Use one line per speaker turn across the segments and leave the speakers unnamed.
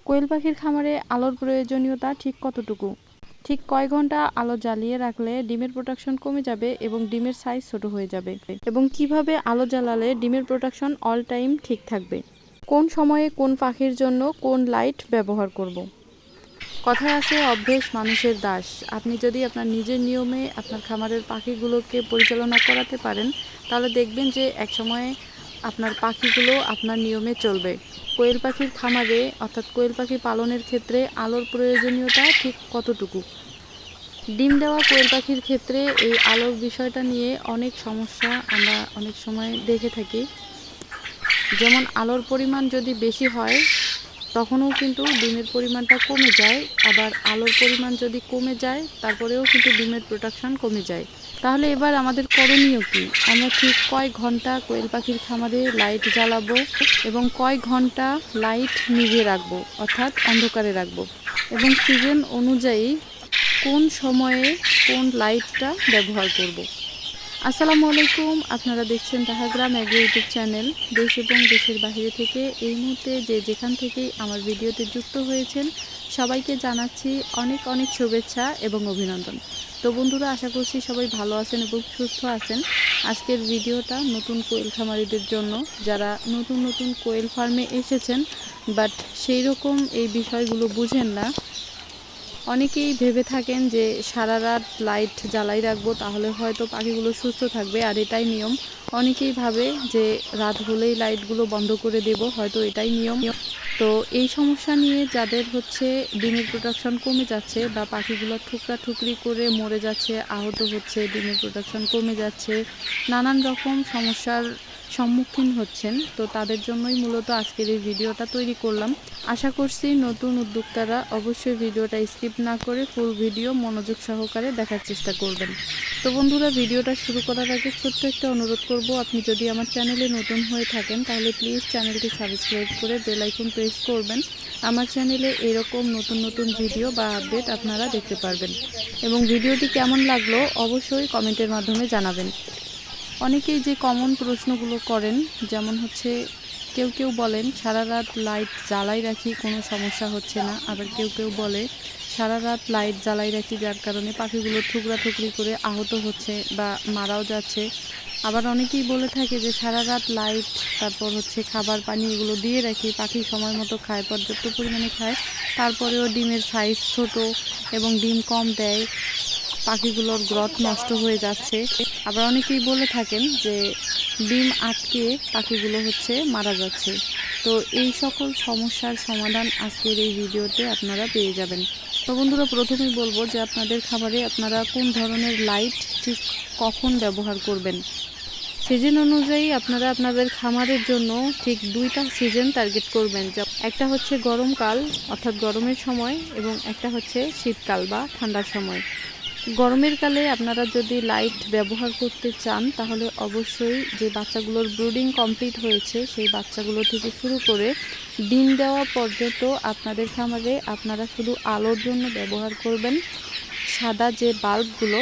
কোয়েল পাখির খামারে আলোর প্রয়োজনীয়তা ঠিক কতটুকু? ঠিক কয় ঘন্টা আলো জ্বালিয়ে রাখলে ডিমের প্রোডাকশন কমে যাবে এবং ডিমের সাইজ ছোট হয়ে যাবে? এবং কিভাবে আলো জ্বালালে ডিমের প্রোডাকশন অল টাইম ঠিক থাকবে? কোন সময়ে কোন পাখির জন্য কোন লাইট ব্যবহার করব? কথায় আছে অভ্যেস মানুষের দাস। আপনি যদি আপনার নিজের নিয়মে আপনার খামারের পাখিগুলোকে পরিচালনা করাতে পারেন, তাহলে দেখবেন যে একসময় আপনার পাখিগুলো আপনার নিয়মে চলবে। কোয়েল পাখির খামারে অর্থাৎ কোয়েল পাখি পালনের ক্ষেত্রে আলোর প্রয়োজনীয়তা ঠিক কতটুকু? ডিম দেওয়া কোয়েল পাখির ক্ষেত্রে এই আলোর বিষয়টা নিয়ে অনেক সমস্যা আমরা অনেক সময় দেখে থাকি। যেমন আলোর পরিমাণ যদি বেশি হয় তখনও কিন্তু ডিমের পরিমাণটা কমে যায়, আবার আলোর পরিমাণ যদি কমে যায় তারপরেও কিন্তু ডিমের প্রোডাকশন কমে যায়। তাহলে এবার আমাদের করণীয় কি? আমরা ঠিক কয় ঘন্টা কোয়েল পাখির খামারে লাইট জ্বালাবো এবং কয় ঘন্টা লাইট নিভিয়ে রাখবো অর্থাৎ অন্ধকারে রাখবো, এবং সিজন অনুযায়ী কোন সময়ে কোন লাইটটা ব্যবহার করব। আসসালামু আলাইকুম, আপনারা দেখছেন তাহাগ্রাম এগ্রো ইউটিউব চ্যানেল। দেশ এবং দেশের বাইরে থেকে এই মুহূর্তে যে যেখান থেকেই আমার ভিডিওতে যুক্ত হয়েছেন সবাইকে জানাচ্ছি অনেক অনেক শুভেচ্ছা এবং অভিনন্দন। তো বন্ধুরা, আশা করছি সবাই ভালো আছেন এবং সুস্থ আছেন। আজকের ভিডিওটা নতুন কোয়েল খামারিদের জন্য, যারা নতুন নতুন কোয়েল ফার্মে এসেছেন বাট সেই রকম এই বিষয়গুলো বুঝেন না। অনেকেই ভেবে থাকেন যে সারা রাত লাইট জ্বালাই রাখবো তাহলে হয়তো পাখিগুলো সুস্থ থাকবে, আর এটাই নিয়ম। অনেকেই ভাবে যে রাত হলেই লাইটগুলো বন্ধ করে দেব, হয়তো এটাই নিয়ম। তো এই সমস্যা নিয়ে যাদের হচ্ছে ডিমের প্রোডাকশন কমে যাচ্ছে বা পাখিগুলো ঠুকরা ঠুকরি করে মরে যাচ্ছে, আহত হচ্ছে, ডিমের প্রোডাকশন কমে যাচ্ছে, নানান রকম সমস্যার সম্মুখীন হচ্ছেন, তো তাদের জন্যই মূলত আজকের এই ভিডিওটা তৈরি করলাম। আশা করছি নতুন উদ্যোক্তারা অবশ্যই ভিডিওটা স্কিপ না করে ফুল ভিডিও মনোযোগ সহকারে দেখার চেষ্টা করবেন। তো বন্ধুরা, ভিডিওটা শুরু করার আগে ছোট্ট একটা অনুরোধ করব, আপনি যদি আমার চ্যানেলে নতুন হয়ে থাকেন তাহলে প্লিজ চ্যানেলটি সাবস্ক্রাইব করে বেল আইকন প্রেস করবেন। আমার চ্যানেলে এরকম নতুন নতুন ভিডিও বা আপডেট আপনারা দেখতে পারবেন, এবং ভিডিওটি কেমন লাগলো অবশ্যই কমেন্টের মাধ্যমে জানাবেন। অনেকেই যে কমন প্রশ্নগুলো করেন, যেমন হচ্ছে কেউ কেউ বলেন সারা রাত লাইট জ্বালাই রাখি কোনো সমস্যা হচ্ছে না, আবার কেউ কেউ বলে সারা রাত লাইট জ্বালাই রাখি যার কারণে পাখিগুলো ঠুকরা ঠুকরি করে আহত হচ্ছে বা মারাও যাচ্ছে। আবার অনেকেই বলে থাকে যে সারা রাত লাইট, তারপর হচ্ছে খাবার পানি এগুলো দিয়ে রাখি, পাখি সময় মতো খায়, পর্যাপ্ত পরিমাণে খায়, তারপরেও ডিমের সাইজ ছোট এবং ডিম কম দেয়, পাখিগুলোর গ্রোথ নষ্ট হয়ে যাচ্ছে। আবার অনেকেই বলে থাকেন যে ডিম আটকে পাখিগুলো হচ্ছে মারা যাচ্ছে। তো এই সকল সমস্যার সমাধান আজকের এই ভিডিওতে আপনারা পেয়ে যাবেন। তো বন্ধুরা, প্রথমেই বলবো যে আপনাদের খাবারে আপনারা কোন ধরনের লাইট ঠিক কখন ব্যবহার করবেন। সিজন অনুযায়ী আপনারা আপনাদের খামারের জন্য ঠিক দুইটা সিজন টার্গেট করবেন। একটা হচ্ছে গরমকাল অর্থাৎ গরমের সময়, এবং একটা হচ্ছে শীতকাল বা ঠান্ডার সময়। গরমের কালে আপনারা যদি লাইট ব্যবহার করতে চান তাহলে অবশ্যই যে বাচ্চাগুলোর ব্রুডিং কমপ্লিট হয়েছে সেই বাচ্চাগুলো থেকে শুরু করে ডিম দেওয়া পর্যন্ত আপনাদের খামারে আপনারা শুধু আলোর জন্য ব্যবহার করবেন সাদা যে বাল্বগুলো,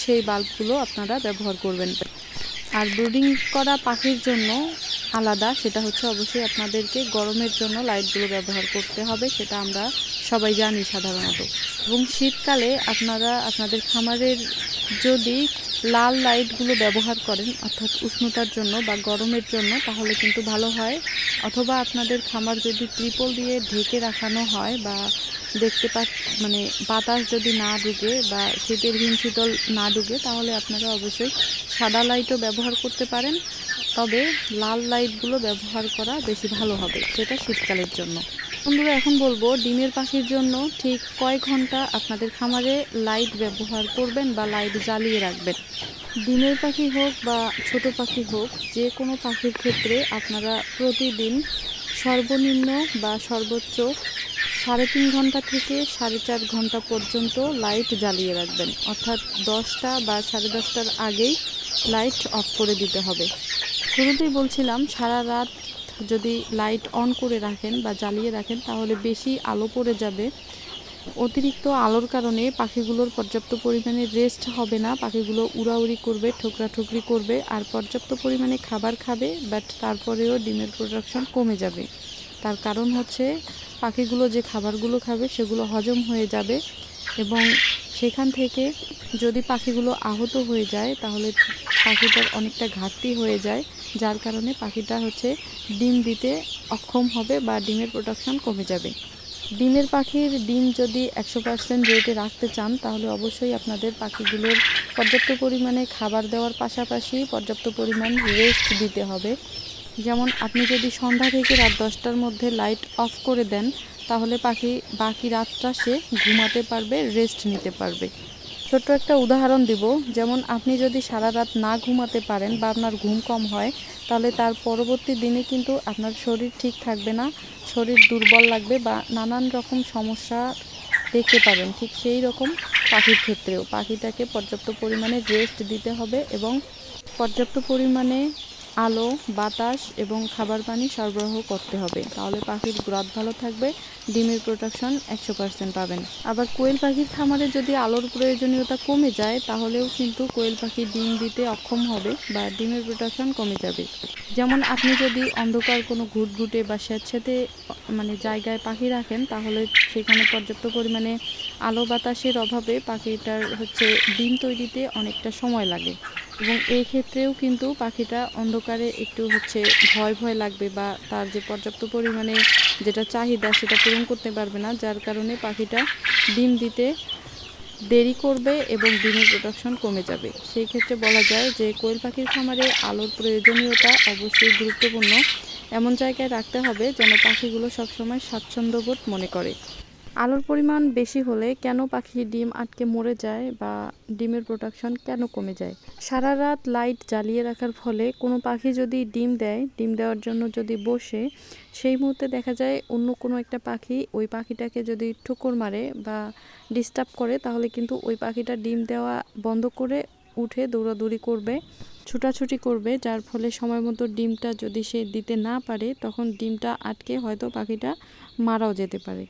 সেই বাল্বগুলো আপনারা ব্যবহার করবেন। আর ব্রুডিং করা পাখির জন্য আলাদা, সেটা হচ্ছে অবশ্যই আপনাদেরকে গরমের জন্য লাইটগুলো ব্যবহার করতে হবে, সেটা আমরা সবাই জানি সাধারণত। এবং শীতকালে আপনারা আপনাদের খামারের যদি লাল লাইটগুলো ব্যবহার করেন অর্থাৎ উষ্ণতার জন্য বা গরমের জন্য, তাহলে কিন্তু ভালো হয়। অথবা আপনাদের খামার যদি ত্রিপল দিয়ে ঢেকে রাখানো হয় বা দেখতে মানে বাতাস যদি না ঢুকে বা শীতের হিমশীতল না ঢুকে, তাহলে আপনারা অবশ্যই সাদা লাইটও ব্যবহার করতে পারেন, তবে লাল লাইটগুলো ব্যবহার করা বেশি ভালো হবে, সেটা শীতকালের জন্য। বন্ধুরা, এখন বলবো ডিমের পাখির জন্য ঠিক কয় ঘন্টা আপনাদের খামারে লাইট ব্যবহার করবেন বা লাইট জ্বালিয়ে রাখবেন। ডিমের পাখি হোক বা ছোট পাখি হোক, যে কোনো পাখির ক্ষেত্রে আপনারা প্রতিদিন সর্বনিম্ন বা সর্বোচ্চ 3.5 ঘন্টা থেকে 4.5 ঘন্টা পর্যন্ত লাইট জ্বালিয়ে রাখবেন, অর্থাৎ 10টা বা 10:30টার আগেই লাইট অফ করে দিতে হবে। শুরুতেই বলছিলাম সারা রাত যদি লাইট অন করে রাখেন বা জ্বালিয়ে রাখেন তাহলে বেশি আলো পড়ে যাবে। অতিরিক্ত আলোর কারণে পাখিগুলোর পর্যাপ্ত পরিমাণে রেস্ট হবে না, পাখিগুলো উড়াউড়ি করবে, ঠোকরাঠুকরি করবে, আর পর্যাপ্ত পরিমাণে খাবার খাবে, বাট তারপরেও ডিমের প্রোডাকশন কমে যাবে। তার কারণ হচ্ছে পাখিগুলো যে খাবারগুলো খাবে সেগুলো হজম হয়ে যাবে এবং সেখান থেকে যদি পাখিগুলো আহত হয়ে যায় তাহলে পাখিটার অনেকটা ঘাটতি হয়ে যায়, যার কারণে পাখিটা হচ্ছে ডিম দিতে অক্ষম হবে বা ডিমের প্রোডাকশন কমে যাবে। পাখির ডিম যদি 100% রেটে রাখতে চান তাহলে অবশ্যই আপনাদের পাখিগুলোর পর্যাপ্ত পরিমাণে খাবার দেওয়ার পাশাপাশি পর্যাপ্ত পরিমাণ রেস্ট দিতে হবে। যেমন আপনি যদি সন্ধ্যা থেকে রাত 10টার মধ্যে লাইট অফ করে দেন তাহলে পাখি বাকি রাতটা সে ঘুমাতে পারবে, রেস্ট নিতে পারবে। ছোট্ট একটা উদাহরণ দিব, যেমন আপনি যদি সারা রাত না ঘুমাতে পারেন বা আপনার ঘুম কম হয় তাহলে তার পরবর্তী দিনে কিন্তু আপনার শরীর ঠিক থাকবে না, শরীর দুর্বল লাগবে বা নানান রকম সমস্যা দেখতে পাবেন। ঠিক সেই রকম পাখির ক্ষেত্রেও পাখিটাকে পর্যাপ্ত পরিমাণে রেস্ট দিতে হবে এবং পর্যাপ্ত পরিমাণে আলো, বাতাস এবং খাবার পানি সরবরাহ করতে হবে, তাহলে পাখির গ্রোথ ভালো থাকবে, ডিমের প্রোডাকশন 100% পাবেন। আবার কোয়েল পাখির খামারে যদি আলোর প্রয়োজনীয়তা কমে যায় তাহলেও কিন্তু কোয়েল পাখি ডিম দিতে অক্ষম হবে বা ডিমের প্রোডাকশন কমে যাবে। যেমন আপনি যদি অন্ধকার কোনো ঘুটঘুটে বা স্যাঁতস্যাঁতে জায়গায় পাখি রাখেন তাহলে সেখানে পর্যাপ্ত পরিমাণে আলো বাতাসের অভাবে পাখিটার ডিম তৈরিতে অনেকটা সময় লাগে এবং এই ক্ষেত্রেও কিন্তু পাখিটা অন্ধকারে একটু ভয় ভয় লাগবে বা তার যে পর্যাপ্ত পরিমাণে যেটা চাহিদা সেটা পূরণ করতে পারবে না, যার কারণে পাখিটা ডিম দিতে দেরি করবে এবং ডিমের প্রোডাকশন কমে যাবে। সেই ক্ষেত্রে বলা যায় যে কোয়েল পাখির খামারে আলোর প্রয়োজনীয়তা অবশ্যই গুরুত্বপূর্ণ। এমন জায়গায় রাখতে হবে যেন পাখিগুলো সবসময় স্বাচ্ছন্দ্যবোধ মনে করে। আলোর পরিমাণ বেশি হলে কেন পাখি ডিম আটকে মরে যায় বা ডিমের প্রোডাকশন কেন কমে যায়? সারা রাত লাইট জ্বালিয়ে রাখার ফলে কোনো পাখি যদি ডিম দেয়, ডিম দেওয়ার জন্য যদি বসে, সেই মুহূর্তে দেখা যায় অন্য কোনো একটা পাখি ওই পাখিটাকে যদি ঠোকর মারে বা ডিস্টার্ব করে তাহলে কিন্তু ওই পাখিটা ডিম দেওয়া বন্ধ করে উঠে দৌড়াদৌড়ি করবে, ছুটাছুটি করবে, যার ফলে সময় মতো ডিমটা যদি সে দিতে না পারে তখন ডিমটা আটকে হয়তো পাখিটা মারাও যেতে পারে।